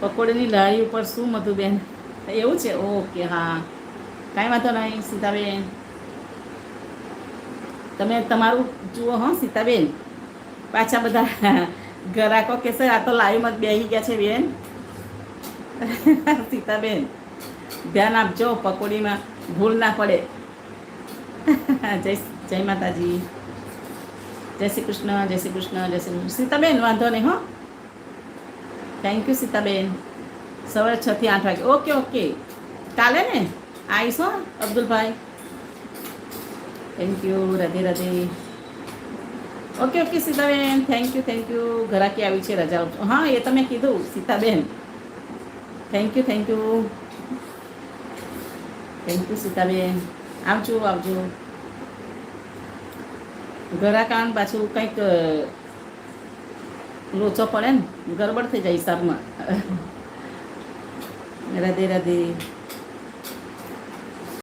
પકોડીની લારી ઉપર શું મધુબેન? એવું છે, ઓકે, હા, કાંઈ વાંધો નહીં સીતાબેન. તમે તમારું જુઓ હો સીતાબેન. પાછા બધા ગ્રાહકો કહેશે આ તો લાઈવમાં જ બેસી ગયા છે બેન. સીતાબેન ધ્યાન આપજો, પકોડીમાં ભૂલ ના પડે. જય જય માતાજી, જય શ્રી કૃષ્ણ, જય શ્રી કૃષ્ણ, જય શ્રી કૃષ્ણ. સીતાબેન વાંધો નહીં હો. Thank you Sitaben. સવારે 6 થી 8 વાગે. ઓકે ઓકે, કાલે ને આવીશ હો અબ્દુલભાઈ. Thank you, Radhe Radhe. Okay okay સીતાબેન, થેન્ક યુ થેન્ક યુ. ઘરાકી આવી છે, રજા. હા, એ તમે કીધું સીતાબેન. Thank you thank you thank you સીતાબેન. આવજો આવજો. ઘરાકાન પાછું કંઈક લોચો પડે ને, ગરબડ થઈ જાય હિસાબમાં. રાધે રાધે.